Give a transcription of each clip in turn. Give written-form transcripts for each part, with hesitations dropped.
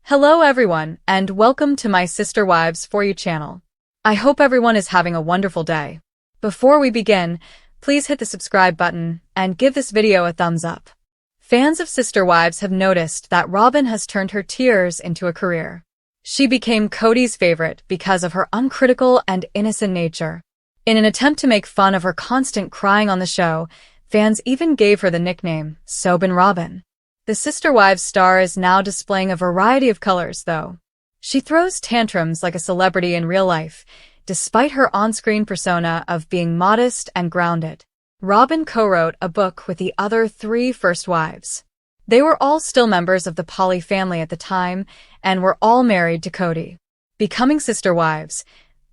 Hello everyone, and welcome to my Sister Wives For You channel. I hope everyone is having a wonderful day. Before we begin, please hit the subscribe button and give this video a thumbs up. Fans of Sister Wives have noticed that Robyn has turned her tears into a career. She became Kody's favorite because of her uncritical and innocent nature. In an attempt to make fun of her constant crying on the show, fans even gave her the nickname Robyn. The Sister Wives star is now displaying a variety of colors, though. She throws tantrums like a celebrity in real life, despite her on-screen persona of being modest and grounded. Robyn co-wrote a book with the other three first wives. They were all still members of the Poly family at the time, and were all married to Kody. Becoming Sister Wives,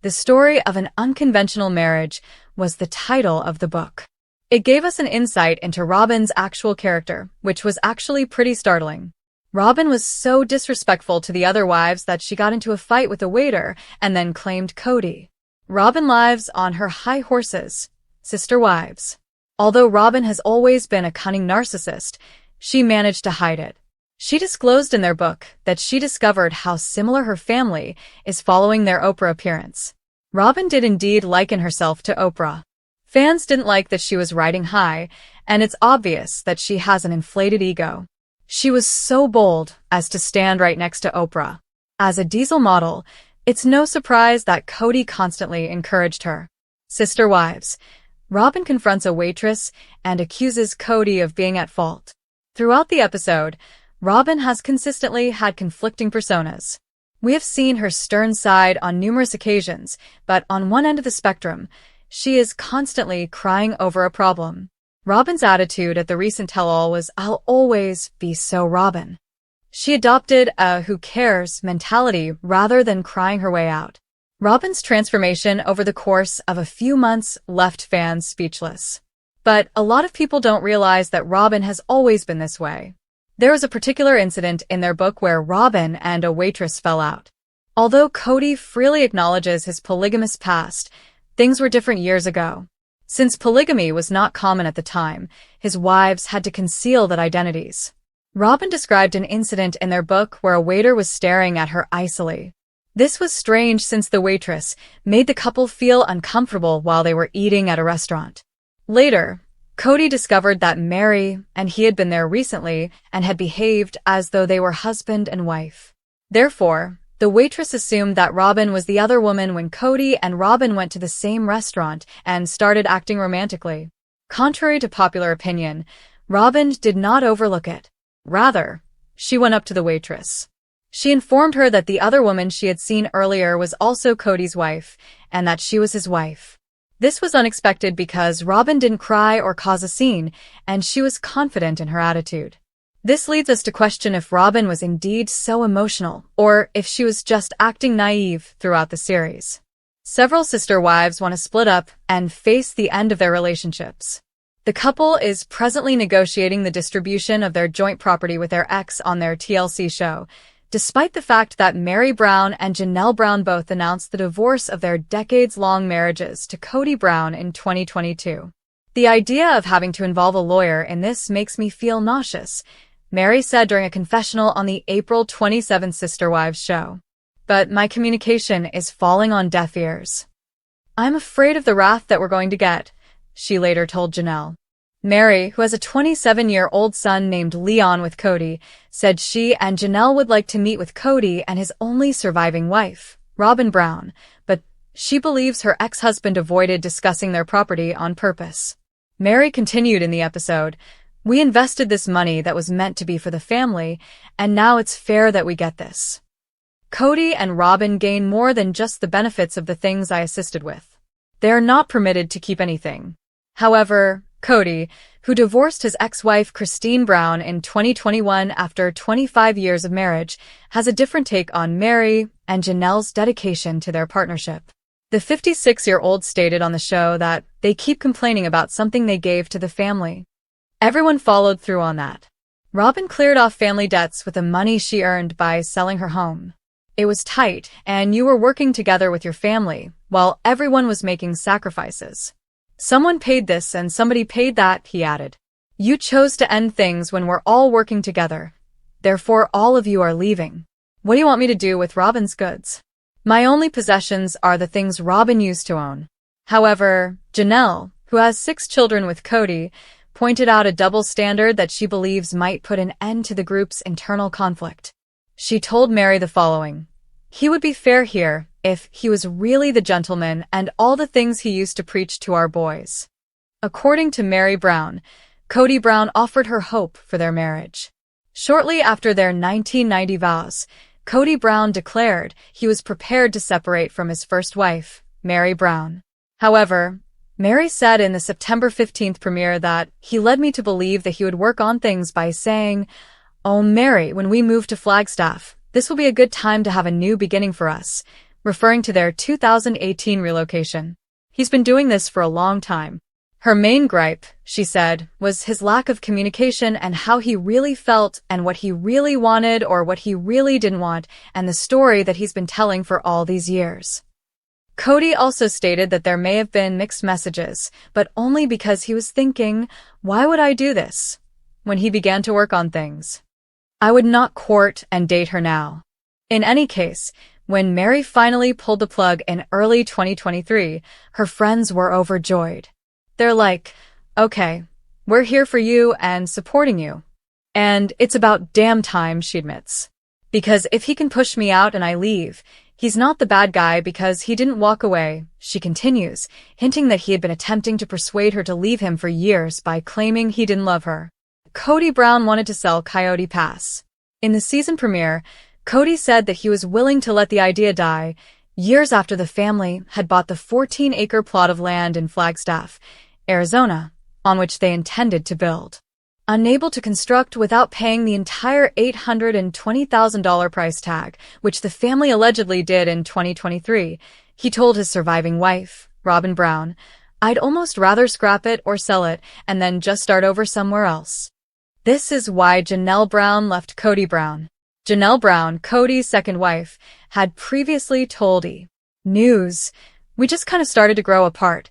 the story of an unconventional marriage was the title of the book. It gave us an insight into Robyn's actual character, which was actually pretty startling. Robyn was so disrespectful to the other wives that she got into a fight with a waiter and then claimed Kody. Robyn lives on her high horses, Sister Wives. Although Robyn has always been a cunning narcissist, she managed to hide it. She disclosed in their book that she discovered how similar her family is following their Oprah appearance. Robyn did indeed liken herself to Oprah. Fans didn't like that she was riding high, and it's obvious that she has an inflated ego. She was so bold as to stand right next to Oprah. As a diesel model, it's no surprise that Kody constantly encouraged her. Sister Wives. Robyn confronts a waitress and accuses Kody of being at fault. Throughout the episode, Robyn has consistently had conflicting personas. We have seen her stern side on numerous occasions, but on one end of the spectrum, she is constantly crying over a problem. Robyn's attitude at the recent tell-all was, "I'll always be so Robyn." She adopted a who cares mentality rather than crying her way out. Robyn's transformation over the course of a few months left fans speechless. But a lot of people don't realize that Robyn has always been this way. There was a particular incident in their book where Robyn and a waitress fell out. Although Kody freely acknowledges his polygamous past, things were different years ago. Since polygamy was not common at the time, his wives had to conceal their identities. Robyn described an incident in their book where a waiter was staring at her icily. This was strange since the waitress made the couple feel uncomfortable while they were eating at a restaurant. Later, Kody discovered that Mary and he had been there recently and had behaved as though they were husband and wife. Therefore, the waitress assumed that Robyn was the other woman when Kody and Robyn went to the same restaurant and started acting romantically. Contrary to popular opinion, Robyn did not overlook it. Rather, she went up to the waitress. She informed her that the other woman she had seen earlier was also Kody's wife, and that she was his wife. This was unexpected because Robyn didn't cry or cause a scene, and she was confident in her attitude. This leads us to question if Robyn was indeed so emotional, or if she was just acting naive throughout the series. Several sister wives want to split up and face the end of their relationships. The couple is presently negotiating the distribution of their joint property with their ex on their TLC show, despite the fact that Meri Brown and Janelle Brown both announced the divorce of their decades-long marriages to Kody Brown in 2022. The idea of having to involve a lawyer in this makes me feel nauseous, Meri said during a confessional on the April 27 Sister Wives show. But my communication is falling on deaf ears. I'm afraid of the wrath that we're going to get, she later told Janelle. Meri, who has a 27-year-old son named Leon with Kody, said she and Janelle would like to meet with Kody and his only surviving wife, Robyn Brown, but she believes her ex-husband avoided discussing their property on purpose. Meri continued in the episode, "We invested this money that was meant to be for the family, and now it's fair that we get this. Kody and Robyn gain more than just the benefits of the things I assisted with. They are not permitted to keep anything." However, Kody, who divorced his ex-wife Christine Brown in 2021 after 25 years of marriage, has a different take on Meri and Janelle's dedication to their partnership. The 56-year-old stated on the show that they keep complaining about something they gave to the family. Everyone followed through on that. Robyn cleared off family debts with the money she earned by selling her home. It was tight, and you were working together with your family, while everyone was making sacrifices. Someone paid this and somebody paid that, he added. You chose to end things when we're all working together. Therefore all of you are leaving. What do you want me to do with Robyn's goods? My only possessions are the things Robyn used to own. However, Janelle, who has 6 children with Kody, pointed out a double standard that she believes might put an end to the group's internal conflict. She told Mary the following: "He would be fair here if he was really the gentleman and all the things he used to preach to our boys." According to Mary Brown, Kody Brown offered her hope for their marriage. Shortly after their 1990 vows, Kody Brown declared he was prepared to separate from his first wife, Mary Brown. However, Mary said in the September 15th premiere that he led me to believe that he would work on things by saying, "Oh, Mary, when we move to Flagstaff, this will be a good time to have a new beginning for us," referring to their 2018 relocation. He's been doing this for a long time. Her main gripe, she said, was his lack of communication and how he really felt and what he really wanted or what he really didn't want, and the story that he's been telling for all these years. Kody also stated that there may have been mixed messages, but only because he was thinking, "Why would I do this?" when he began to work on things. "I would not court and date her now." In any case, when Mary finally pulled the plug in early 2023, her friends were overjoyed. They're like, "Okay, we're here for you and supporting you. And it's about damn time," she admits. "Because if he can push me out and I leave, he's not the bad guy because he didn't walk away," she continues, hinting that he had been attempting to persuade her to leave him for years by claiming he didn't love her. Kody Brown wanted to sell Coyote Pass. In the season premiere, Kody said that he was willing to let the idea die years after the family had bought the 14-acre plot of land in Flagstaff, Arizona, on which they intended to build. Unable to construct without paying the entire $820,000 price tag, which the family allegedly did in 2023, he told his surviving wife, Robyn Brown, "I'd almost rather scrap it or sell it and then just start over somewhere else." This is why Janelle Brown left Kody Brown. Janelle Brown, Kody's second wife, had previously told E! News, "We just kind of started to grow apart,"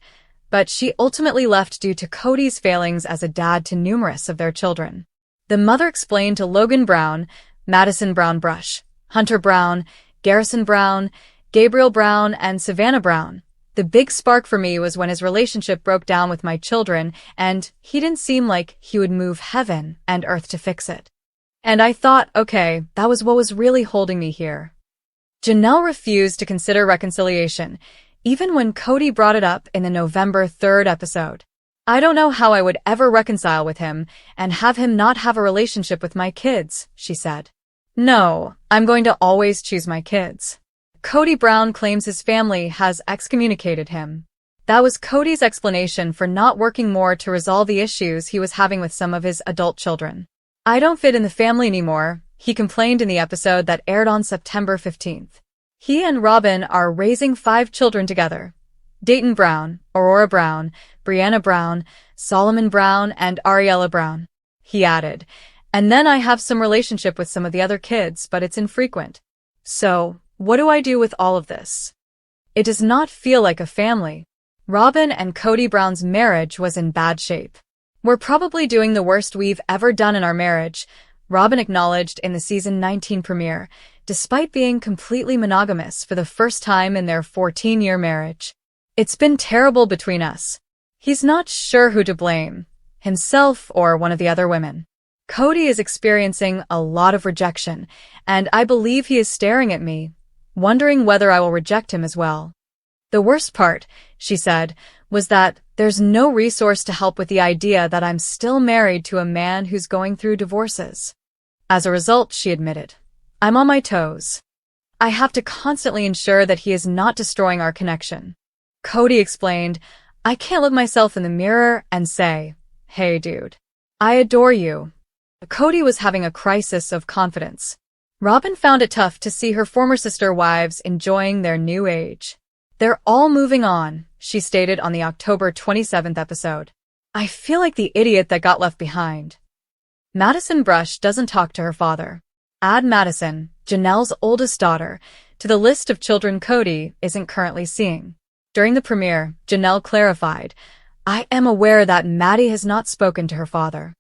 but she ultimately left due to Kody's failings as a dad to numerous of their children. The mother explained to Logan Brown, Madison Brown Brush, Hunter Brown, Garrison Brown, Gabriel Brown, and Savannah Brown, "The big spark for me was when his relationship broke down with my children, and he didn't seem like he would move heaven and earth to fix it. And I thought, okay, that was what was really holding me here." Janelle refused to consider reconciliation, even when Kody brought it up in the November 3rd episode. "I don't know how I would ever reconcile with him and have him not have a relationship with my kids," she said. "No, I'm going to always choose my kids." Kody Brown claims his family has excommunicated him. That was Kody's explanation for not working more to resolve the issues he was having with some of his adult children. "I don't fit in the family anymore," he complained in the episode that aired on September 15th. He and Robyn are raising 5 children together: Dayton Brown, Aurora Brown, Brianna Brown, Solomon Brown, and Ariella Brown. He added, "And then I have some relationship with some of the other kids, but it's infrequent. So, what do I do with all of this? It does not feel like a family." Robyn and Kody Brown's marriage was in bad shape. "We're probably doing the worst we've ever done in our marriage," Robyn acknowledged in the season 19 premiere, despite being completely monogamous for the first time in their 14-year marriage. "It's been terrible between us." He's not sure who to blame, himself or one of the other women. "Kody is experiencing a lot of rejection, and I believe he is staring at me, wondering whether I will reject him as well. The worst part," she said, "was that there's no resource to help with the idea that I'm still married to a man who's going through divorces. As a result," she admitted, "I'm on my toes. I have to constantly ensure that he is not destroying our connection." Kody explained, "I can't look myself in the mirror and say, 'Hey dude, I adore you.'" Kody was having a crisis of confidence. Robyn found it tough to see her former sister wives enjoying their new age. "They're all moving on," she stated on the October 27th episode. "I feel like the idiot that got left behind." Madison Brush doesn't talk to her father. Add Madison, Janelle's oldest daughter, to the list of children Kody isn't currently seeing. During the premiere, Janelle clarified, "I am aware that Maddie has not spoken to her father.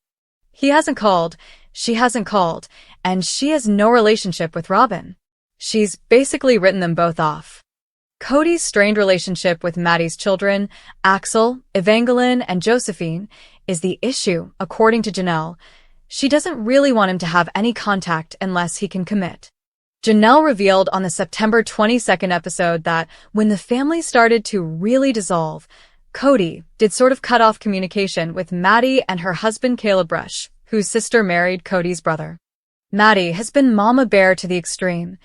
He hasn't called, she hasn't called, and she has no relationship with Robyn." She's basically written them both off. Kody's strained relationship with Maddie's children, Axel, Evangeline, and Josephine, is the issue, according to Janelle. She doesn't really want him to have any contact unless he can commit. Janelle revealed on the September 22nd episode that when the family started to really dissolve, Kody did sort of cut off communication with Maddie and her husband Caleb Rush, whose sister married Kody's brother. Maddie has been mama bear to the extreme,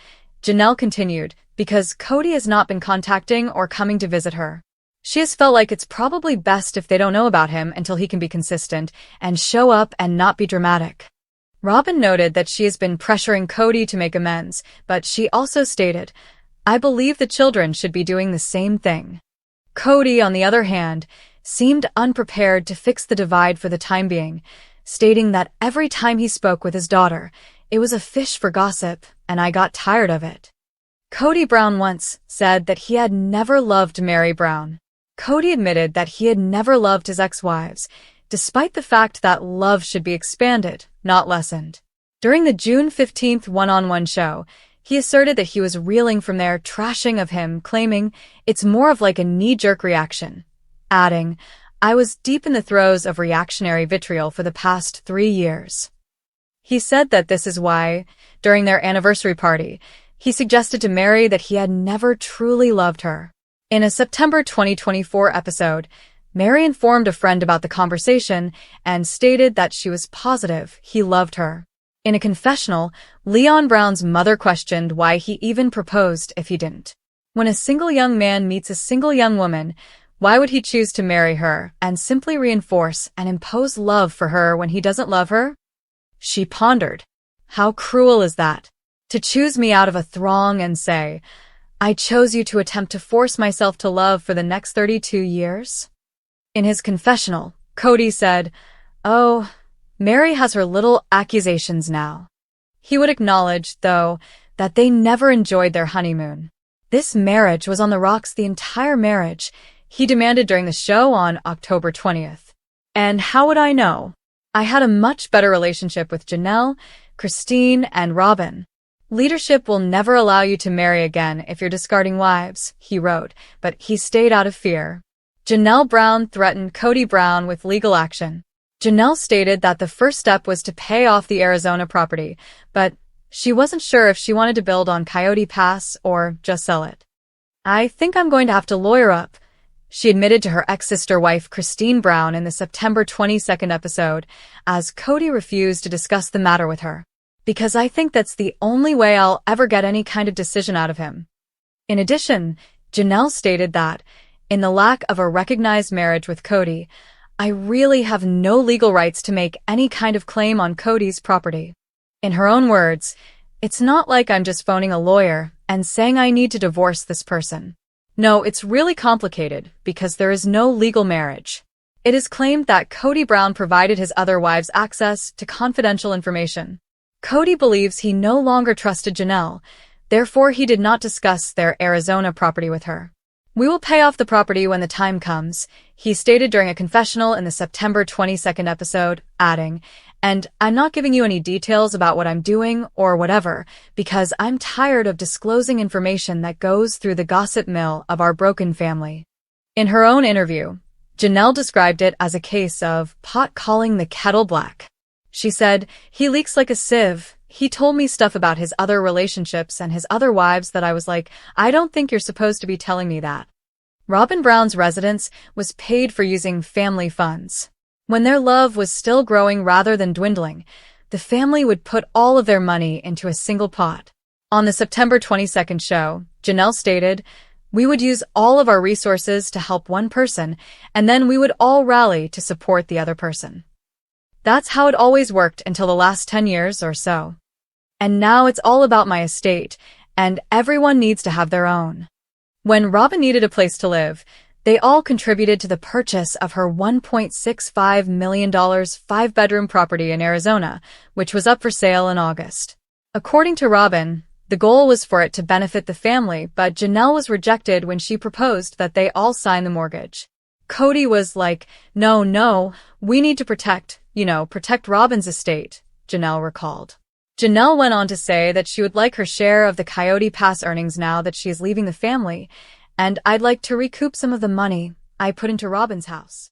Janelle continued, because Kody has not been contacting or coming to visit her. She has felt like it's probably best if they don't know about him until he can be consistent and show up and not be dramatic. Robyn noted that she has been pressuring Kody to make amends, but she also stated, "I believe the children should be doing the same thing." Kody, on the other hand, seemed unprepared to fix the divide for the time being, stating that every time he spoke with his daughter, it was a fish for gossip, and I got tired of it. Kody Brown once said that he had never loved Meri Brown. Kody admitted that he had never loved his ex-wives, despite the fact that love should be expanded, not lessened. During the June 15th one-on-one show, he asserted that he was reeling from their trashing of him, claiming it's more of like a knee-jerk reaction, adding, "I was deep in the throes of reactionary vitriol for the past 3 years. He said that this is why, during their anniversary party, he suggested to Meri that he had never truly loved her. In a September 2024 episode, Meri informed a friend about the conversation and stated that she was positive he loved her. In a confessional, Leon Brown's mother questioned why he even proposed if he didn't. When a single young man meets a single young woman, why would he choose to marry her and simply reinforce and impose love for her when he doesn't love her? She pondered. How cruel is that? To choose me out of a throng and say, I chose you to attempt to force myself to love for the next 32 years? In his confessional, Kody said, "Oh, Meri has her little accusations now." He would acknowledge, though, that they never enjoyed their honeymoon. This marriage was on the rocks the entire marriage, he demanded during the show on October 20th. And how would I know? I had a much better relationship with Janelle, Christine, and Robyn. Leadership will never allow you to marry again if you're discarding wives, he wrote, but he stayed out of fear. Janelle Brown threatened Kody Brown with legal action. Janelle stated that the first step was to pay off the Arizona property, but she wasn't sure if she wanted to build on Coyote Pass or just sell it. "I think I'm going to have to lawyer up," she admitted to her ex-sister wife Christine Brown in the September 22nd episode, as Kody refused to discuss the matter with her. "Because I think that's the only way I'll ever get any kind of decision out of him." In addition, Janelle stated that, in the lack of a recognized marriage with Kody, I really have no legal rights to make any kind of claim on Kody's property. In her own words, "It's not like I'm just phoning a lawyer and saying I need to divorce this person. No, it's really complicated because there is no legal marriage." It is claimed that Kody Brown provided his other wives access to confidential information. Kody believes he no longer trusted Janelle, therefore he did not discuss their Arizona property with her. "We will pay off the property when the time comes," he stated during a confessional in the September 22nd episode, adding, "And I'm not giving you any details about what I'm doing or whatever, because I'm tired of disclosing information that goes through the gossip mill of our broken family." In her own interview, Janelle described it as a case of pot calling the kettle black. She said, "He leaks like a sieve. He told me stuff about his other relationships and his other wives that I was like, I don't think you're supposed to be telling me that." Robyn Brown's residence was paid for using family funds. When their love was still growing rather than dwindling, the family would put all of their money into a single pot. On the September 22nd show, Janelle stated, "We would use all of our resources to help one person, and then we would all rally to support the other person. That's how it always worked until the last 10 years or so. And now it's all about my estate, and everyone needs to have their own." When Robyn needed a place to live, they all contributed to the purchase of her $1.65 million 5-bedroom property in Arizona, which was up for sale in August. According to Robyn, the goal was for it to benefit the family, but Janelle was rejected when she proposed that they all sign the mortgage. Kody was like, No, we need to protect Robyn's estate," Janelle recalled. Janelle went on to say that she would like her share of the Coyote Pass earnings now that she is leaving the family, and I'd like to recoup some of the money I put into Robyn's house.